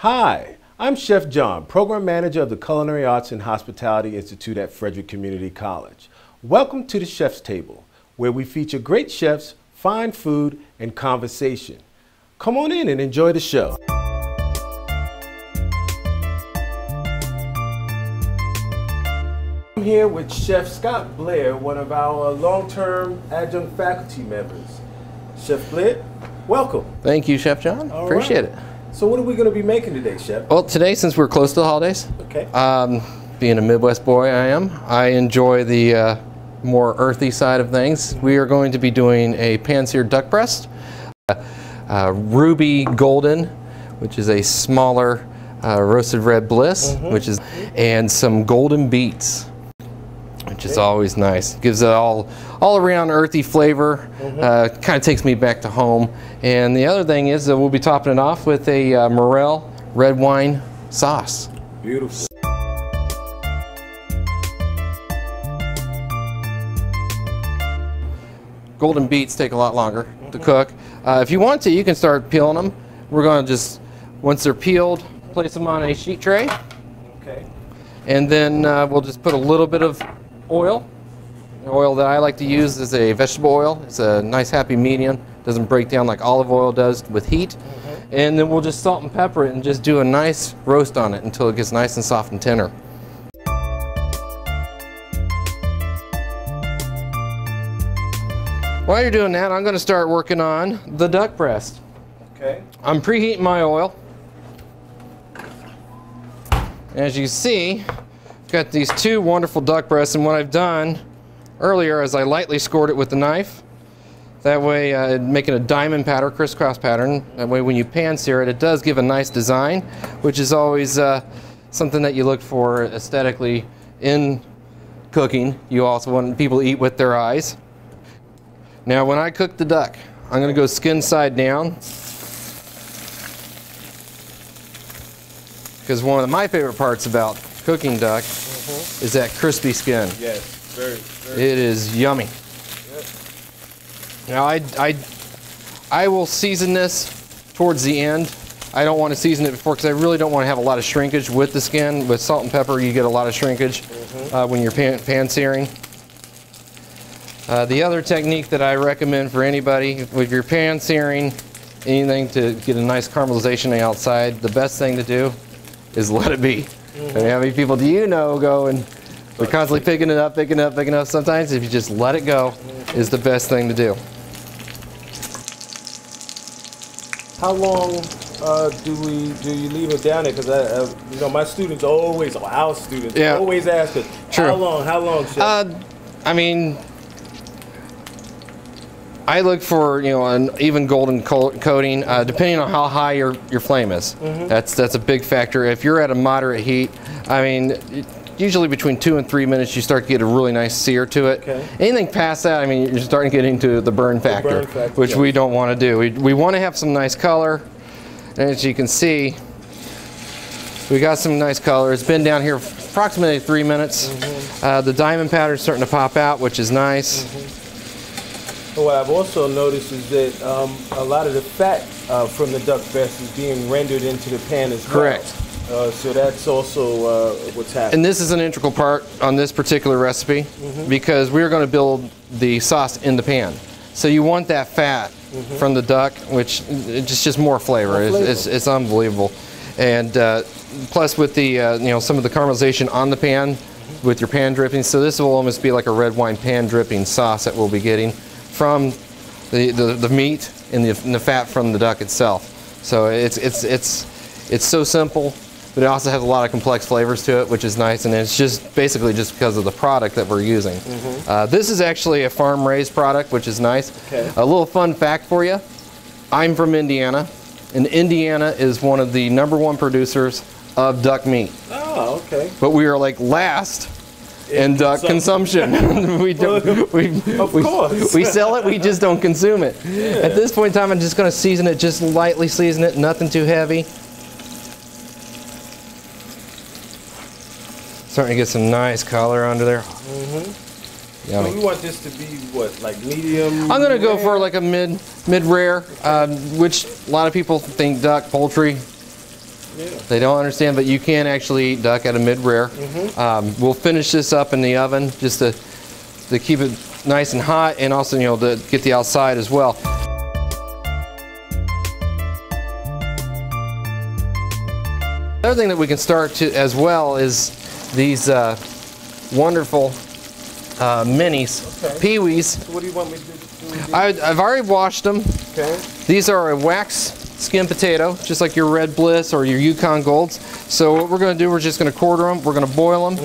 Hi, I'm Chef John, Program Manager of the Culinary Arts and Hospitality Institute at Frederick Community College. Welcome to the Chef's Table, where we feature great chefs, fine food, and conversation. Come on in and enjoy the show. I'm here with Chef Scott Blair, one of our long-term adjunct faculty members. Chef Blair, welcome. Thank you, Chef John. Appreciate it. So what are we going to be making today, Chef? Well, today, since we're close to the holidays, being a Midwest boy I enjoy the more earthy side of things. We are going to be doing a pan-seared duck breast, ruby golden, which is a smaller roasted red bliss, and some golden beets, which is always nice. Gives it all around earthy flavor. Kind of takes me back to home. And the other thing is that we'll be topping it off with a morel red wine sauce. Beautiful. Golden beets take a lot longer to cook. If you want to, you can start peeling them. We're going to just, once they're peeled, place them on a sheet tray. Okay. And then we'll just put a little bit of oil. The oil that I like to use is a vegetable oil. It's a nice happy medium. Doesn't break down like olive oil does with heat. And then we'll just salt and pepper it and just do a nice roast on it until it gets nice and soft and tender. While you're doing that, I'm going to start working on the duck breast. Okay. I'm preheating my oil. As you see, I've got these two wonderful duck breasts, and what I've done earlier is I lightly scored it with the knife. That way, making a diamond pattern, crisscross pattern. That way when you pan sear it, it does give a nice design, which is always something that you look for aesthetically in cooking. You also want people to eat with their eyes. Now when I cook the duck, I'm going to go skin side down, because one of my favorite parts about cooking duck is that crispy skin. Yes, very. It is yummy. Now I will season this towards the end. I don't want to season it before because I really don't want to have a lot of shrinkage with the skin. With salt and pepper, you get a lot of shrinkage when you're pan searing. The other technique that I recommend for anybody, if you're pan searing anything to get a nice caramelization on the outside, the best thing to do is let it be. I mean, how many people do you know go and we're constantly picking it up, picking it up, picking it up? Sometimes if you just let it go is the best thing to do. How long do you leave it down there? Because you know, my students always, our students always ask us, how long, Chef? I mean, I look for, you know, an even golden coating, depending on how high your flame is. That's a big factor. If you're at a moderate heat, I mean, usually between 2 and 3 minutes, you start to get a really nice sear to it. Anything past that, I mean, you're starting to get into the burn factor, which we don't want to do. We want to have some nice color. And as you can see, we got some nice color. It's been down here approximately 3 minutes. The diamond pattern is starting to pop out, which is nice. What I've also noticed is that a lot of the fat from the duck breast is being rendered into the pan as well. Correct. So that's also what's happening. And this is an integral part on this particular recipe because we're going to build the sauce in the pan. So you want that fat from the duck, which it's just more flavor. It's unbelievable. And plus with the you know, some of the caramelization on the pan with your pan dripping. So this will almost be like a red wine pan dripping sauce that we'll be getting from the meat and the fat from the duck itself. So it's so simple, but it also has a lot of complex flavors to it, which is nice, and it's just basically just because of the product that we're using. This is actually a farm-raised product, which is nice. A little fun fact for you, I'm from Indiana, and Indiana is one of the #1 producers of duck meat. Oh, okay. But we are like last in duck consumption. we sell it, we just don't consume it. At this point in time, I'm just going to season it, just lightly season it, nothing too heavy. Starting to get some nice color under there. Yummy. So we want this to be what, like medium? I'm gonna go for like a mid rare, which a lot of people think duck, poultry. Yeah. They don't understand, but you can actually eat duck at a mid-rare. We'll finish this up in the oven just to keep it nice and hot, and also, you know, to get the outside as well. Another thing that we can start to as well is these wonderful minis, Peewees. So what do you want me to do? I've already washed them. Okay. These are a wax skin potato, just like your Red Bliss or your Yukon Golds. So what we're going to do, we're just going to quarter them, we're going to boil them,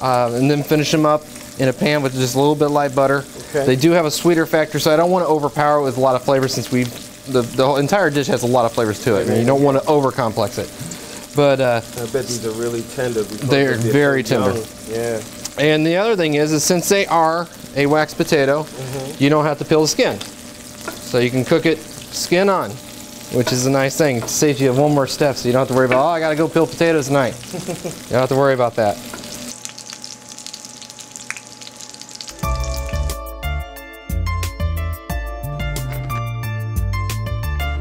and then finish them up in a pan with just a little bit of light butter. Okay. They do have a sweeter factor, so I don't want to overpower it with a lot of flavor, since the whole entire dish has a lot of flavors to it, and you don't want to over-complex it. But I bet these are really tender. They're very tender. Yeah. And the other thing is since they are a wax potato, you don't have to peel the skin. So you can cook it skin on, which is a nice thing. It saves you one more step, so you don't have to worry about, oh, I got to go peel potatoes tonight. You don't have to worry about that.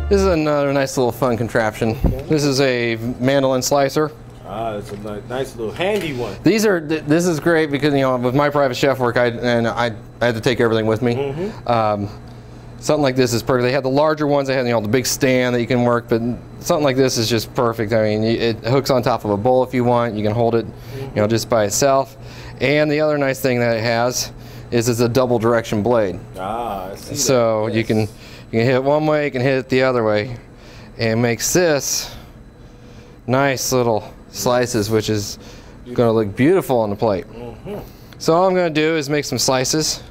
This is another nice little fun contraption. Okay. This is a mandolin slicer. Ah, it's a nice little handy one. This is great because, you know, with my private chef work, I had to take everything with me. Something like this is perfect. They have the larger ones. They have, you know, the big stand that you can work, but something like this is just perfect. I mean, it hooks on top of a bowl if you want. You can hold it, you know, just by itself. And the other nice thing that it has is it's a double direction blade. Ah, I see. So that. you can hit it one way, you can hit it the other way, and it makes this nice little slices, which is going to look beautiful on the plate. So all I'm going to do is make some slices.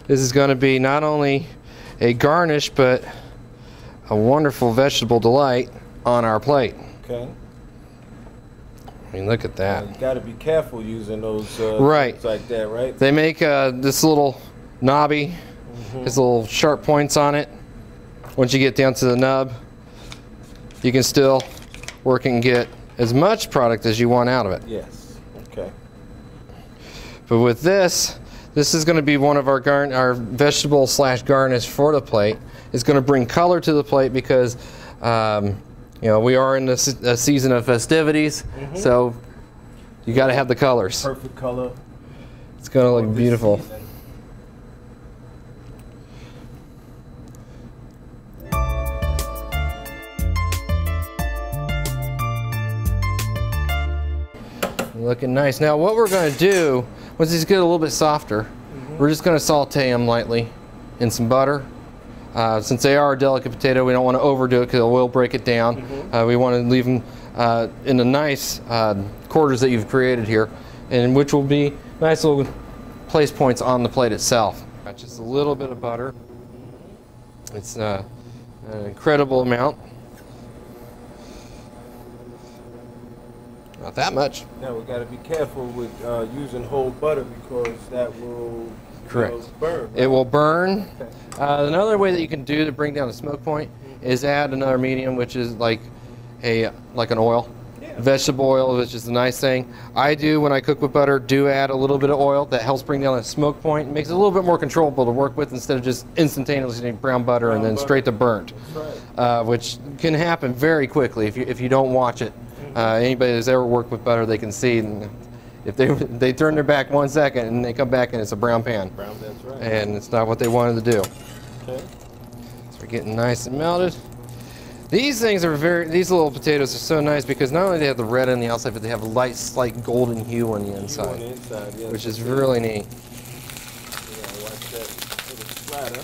This is going to be not only a garnish, but a wonderful vegetable delight on our plate. Okay. I mean, look at that. You got to be careful using those right things like that, right? They make this little knobby. There's little sharp points on it. Once you get down to the nub, you can still work and get as much product as you want out of it. Yes. Okay. But with this is going to be one of our vegetable / garnish for the plate. It's going to bring color to the plate because you know, we are in a season of festivities, so you got to have the colors. Perfect color. It's going to look beautiful. Season. Looking nice. Now what we're going to do, once these get a little bit softer, we're just going to saute them lightly in some butter. Since they are a delicate potato, we don't want to overdo it because it will break it down. We want to leave them in the nice quarters that you've created here, and which will be nice little place points on the plate itself. Just a little bit of butter. It's an incredible amount. Not that much. Now we got to be careful with using whole butter because that will burn. Right? It will burn. Okay. Another way that you can do to bring down the smoke point is add another medium, which is like an oil, vegetable oil, which is a nice thing. I do, when I cook with butter, add a little bit of oil that helps bring down the smoke point. It makes it a little bit more controllable to work with instead of just instantaneously brown butter and then straight to burnt, which can happen very quickly if you don't watch it. Anybody that's ever worked with butter, they can see, and if they turn their back 1 second and they come back and it's a brown pan. Brown, that's right. And it's not what they wanted to do. Okay. So we're getting nice and melted. These things are these little potatoes are so nice because not only do they have the red on the outside, but they have a light, slight golden hue on the inside, Yes, which is really neat. Watch that little splatter.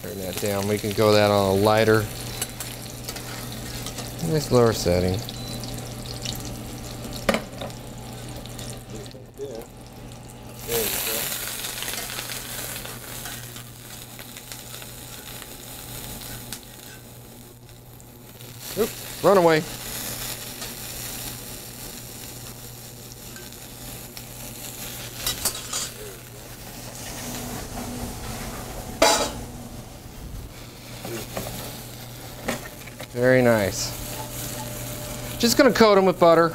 Turn that down. We can go that on a lighter, nice lower setting. There you go. Oop, run away. Very nice. Just gonna coat them with butter.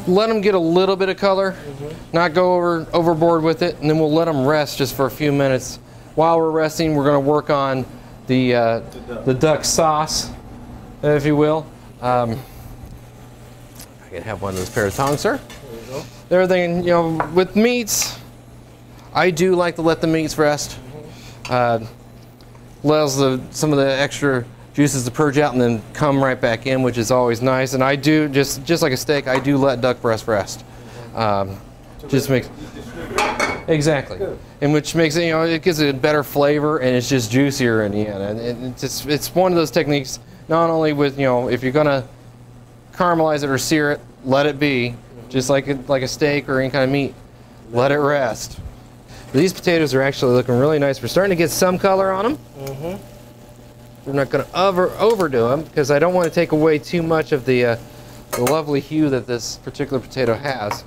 Let them get a little bit of color, not go overboard with it, and then we'll let them rest just for a few minutes. While we're resting, we're going to work on the duck sauce, if you will. I can have one of those pair of tongs, sir. There you go. The other thing, you know, with meats, I do like to let the meats rest. Allows some of the extra juices to purge out and then come right back in, which is always nice. And I do, just like a steak, I do let duck breast rest. Just makes, exactly. Good. And which makes it, you know, it gives it a better flavor and it's just juicier in the end. And it's one of those techniques, not only with, you know, if you're gonna caramelize it or sear it, let it be, just like a steak or any kind of meat. Let it rest. These potatoes are actually looking really nice. We're starting to get some color on them. We're not going to overdo them because I don't want to take away too much of the lovely hue that this particular potato has.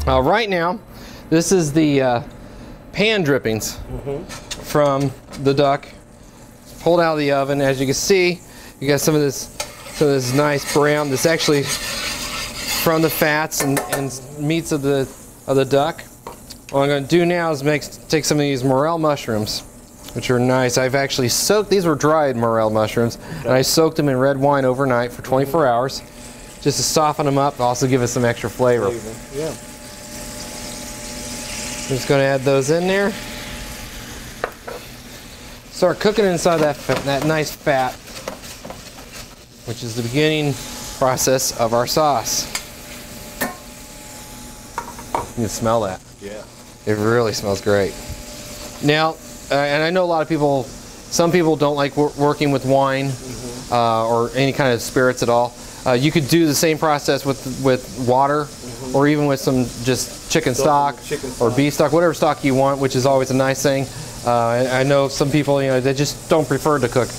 Right now, this is the pan drippings from the duck. Pulled out of the oven. As you can see, you got some of this nice brown. That's actually from the fats and meats of the duck. What I'm going to do now is take some of these morel mushrooms, which are nice. I've actually soaked, these were dried morel mushrooms, and I soaked them in red wine overnight for 24 hours, just to soften them up, also give it some extra flavor. Yeah. I'm just going to add those in there. Start cooking inside that nice fat, which is the beginning process of our sauce. You can smell that. Yeah. It really smells great. Now, and I know a lot of people, some people don't like working with wine or any kind of spirits at all. You could do the same process with water or even with some just chicken stock or beef stock, whatever stock you want, which is always a nice thing. I know some people, you know, they just don't prefer to cook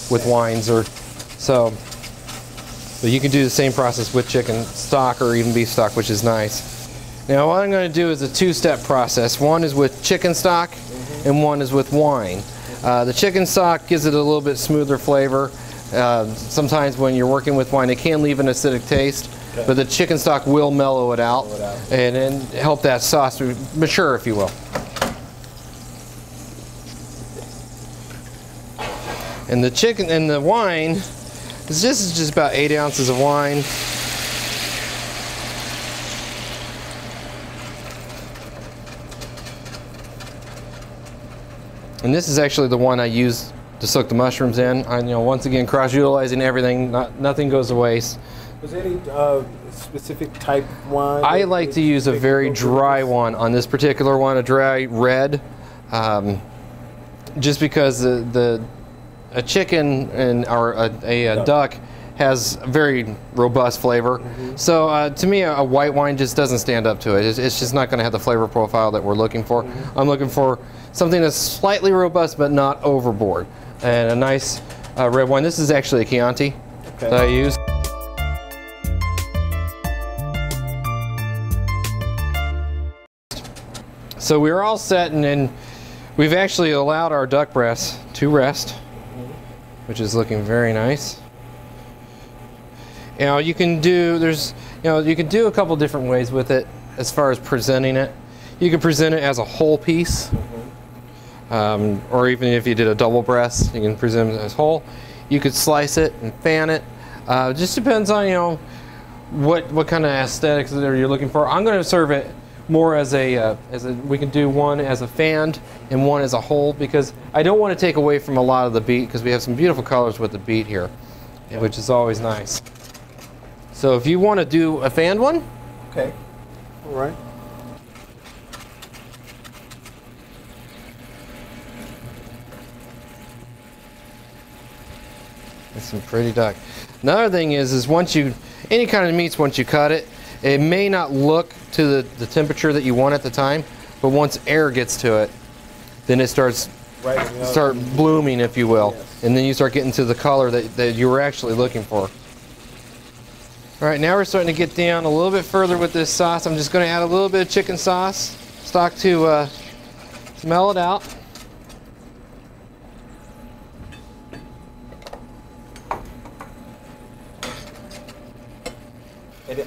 with wines or so. But you can do the same process with chicken stock or even beef stock, which is nice. Now what I'm going to do is a two-step process. One is with chicken stock and one is with wine. The chicken stock gives it a little bit smoother flavor. Sometimes when you're working with wine it can leave an acidic taste, but the chicken stock will mellow it out and help that sauce to mature, if you will. And the chicken and the wine, this is just about 8 ounces of wine. And this is actually the one I use to soak the mushrooms in. You know, once again, cross-utilizing everything. Nothing goes to waste. Was there any specific type wine? I like to use a very dry one on this particular one, a dry red, just because a chicken or a duck has a very robust flavor. So to me, a white wine just doesn't stand up to it. It's just not going to have the flavor profile that we're looking for. I'm looking for something that's slightly robust but not overboard. And a nice red wine. This is actually a Chianti that I use. So we're all set, and then we've actually allowed our duck breast to rest, which is looking very nice. You know, you can do a couple different ways with it as far as presenting it. You can present it as a whole piece, or even if you did a double breast, you can present it as whole. You could slice it and fan it. Just depends on, you know, what kind of aesthetics that you're looking for. I'm going to serve it more as we can do one as a fanned and one as a whole, because I don't want to take away from a lot of the beet, because we have some beautiful colors with the beet here, which is always nice. So if you want to do a fanned one, okay, all right. That's some pretty duck. Another thing is once you, any kind of meats, once you cut it, it may not look to the temperature that you want at the time, but once air gets to it, then it starts blooming, if you will, and then you start getting to the color that you were actually looking for. All right, now we're starting to get down a little bit further with this sauce. I'm just going to add a little bit of chicken sauce stock to smell it out.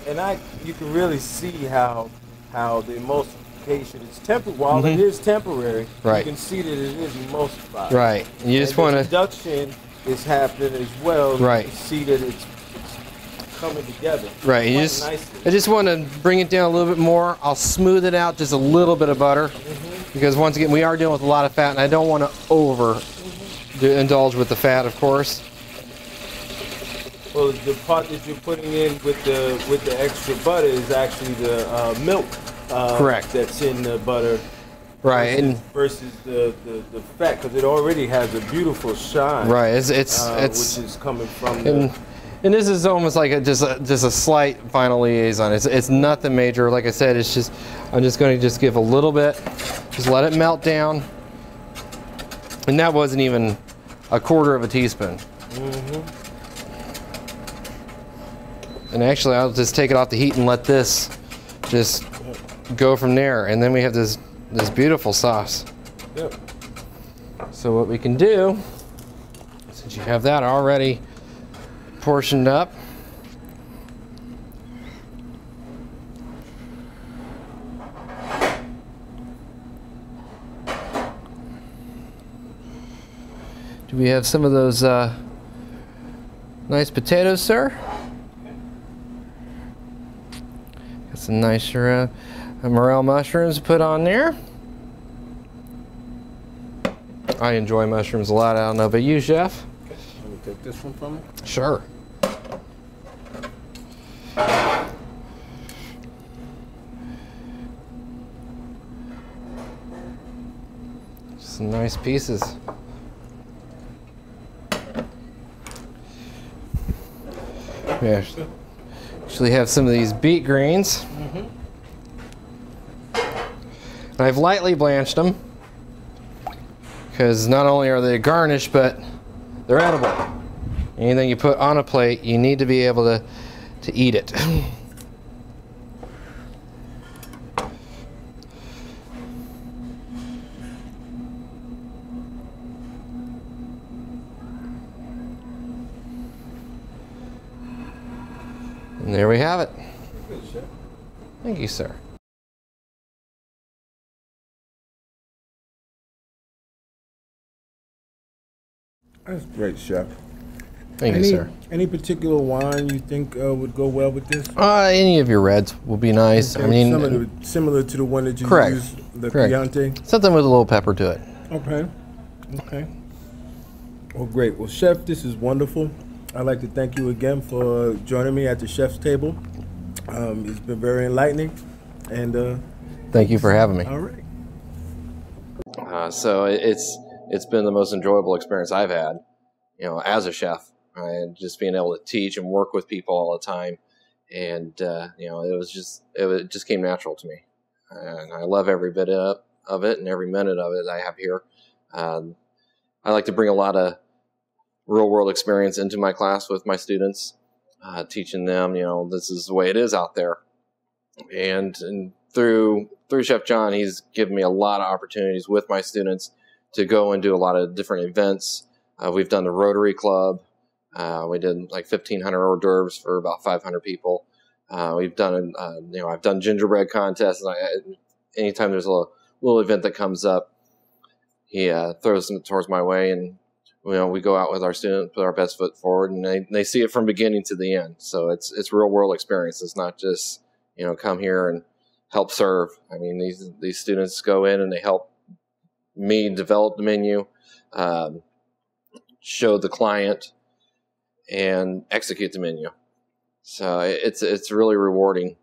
And you can really see how the most emulsification. It's temporary. While it is temporary, Right. you can see that it is emulsified. Right. You just want to. Reduction is happening as well. Right. You can see that it's coming together. Right. You Quite just. nicely. I just want to bring it down a little bit more. I'll smooth it out just a little bit of butter, because once again we are dealing with a lot of fat, and I don't want to indulge with the fat, of course. Well, the part that you're putting in with the extra butter is actually the milk. Correct. That's in the butter. Right. Versus the fat, because it already has a beautiful shine. Right. It's which is coming from the. And this is almost like just a slight final liaison. It's nothing major. Like I said, it's just I'm just going to just give a little bit, just let it melt down. And that wasn't even a quarter of a teaspoon. And actually, I'll just take it off the heat and let this just go from there. And then we have this beautiful sauce. Yep. So what we can do, since you have that already portioned up, do we have some of those nice potatoes, sir? Got some nice morel mushrooms to put on there. I enjoy mushrooms a lot. I don't know about you, Chef. Let me take this one from me. Sure. Some nice pieces. We actually have some of these beet greens. And I've lightly blanched them, because not only are they garnished, but they're edible. Anything you put on a plate, you need to be able to eat it. And there we have it. Good, Chef. Thank you, sir. That's great, Chef. Thank you, sir. Any particular wine you think would go well with this? Any of your reds will be nice. I mean, similar to the one that you correct. used, the Correct. Chianti. Something with a little pepper to it. Okay. Okay. Well, great. Well, Chef, this is wonderful. I'd like to thank you again for joining me at the chef's table. It's been very enlightening, and thank you for having me. All right. So it's been the most enjoyable experience I've had, as a chef. Just being able to teach and work with people all the time, and it just came natural to me, and I love every bit of it and every minute of it I have here. I like to bring a lot of real world experience into my class with my students, teaching them, this is the way it is out there. And through Chef John, he's given me a lot of opportunities with my students to go and do a lot of different events. We've done the Rotary Club. We did like 1,500 hors d'oeuvres for about 500 people. We've done, I've done gingerbread contests. And anytime there's a little event that comes up, he throws them towards my way, and we go out with our students, put our best foot forward, and they see it from beginning to the end. So it's real world experience. It's not just come here and help serve. I mean, these students go in and they help me develop the menu, show the client, and execute the menu. So it's really rewarding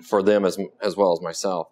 for them as well as myself.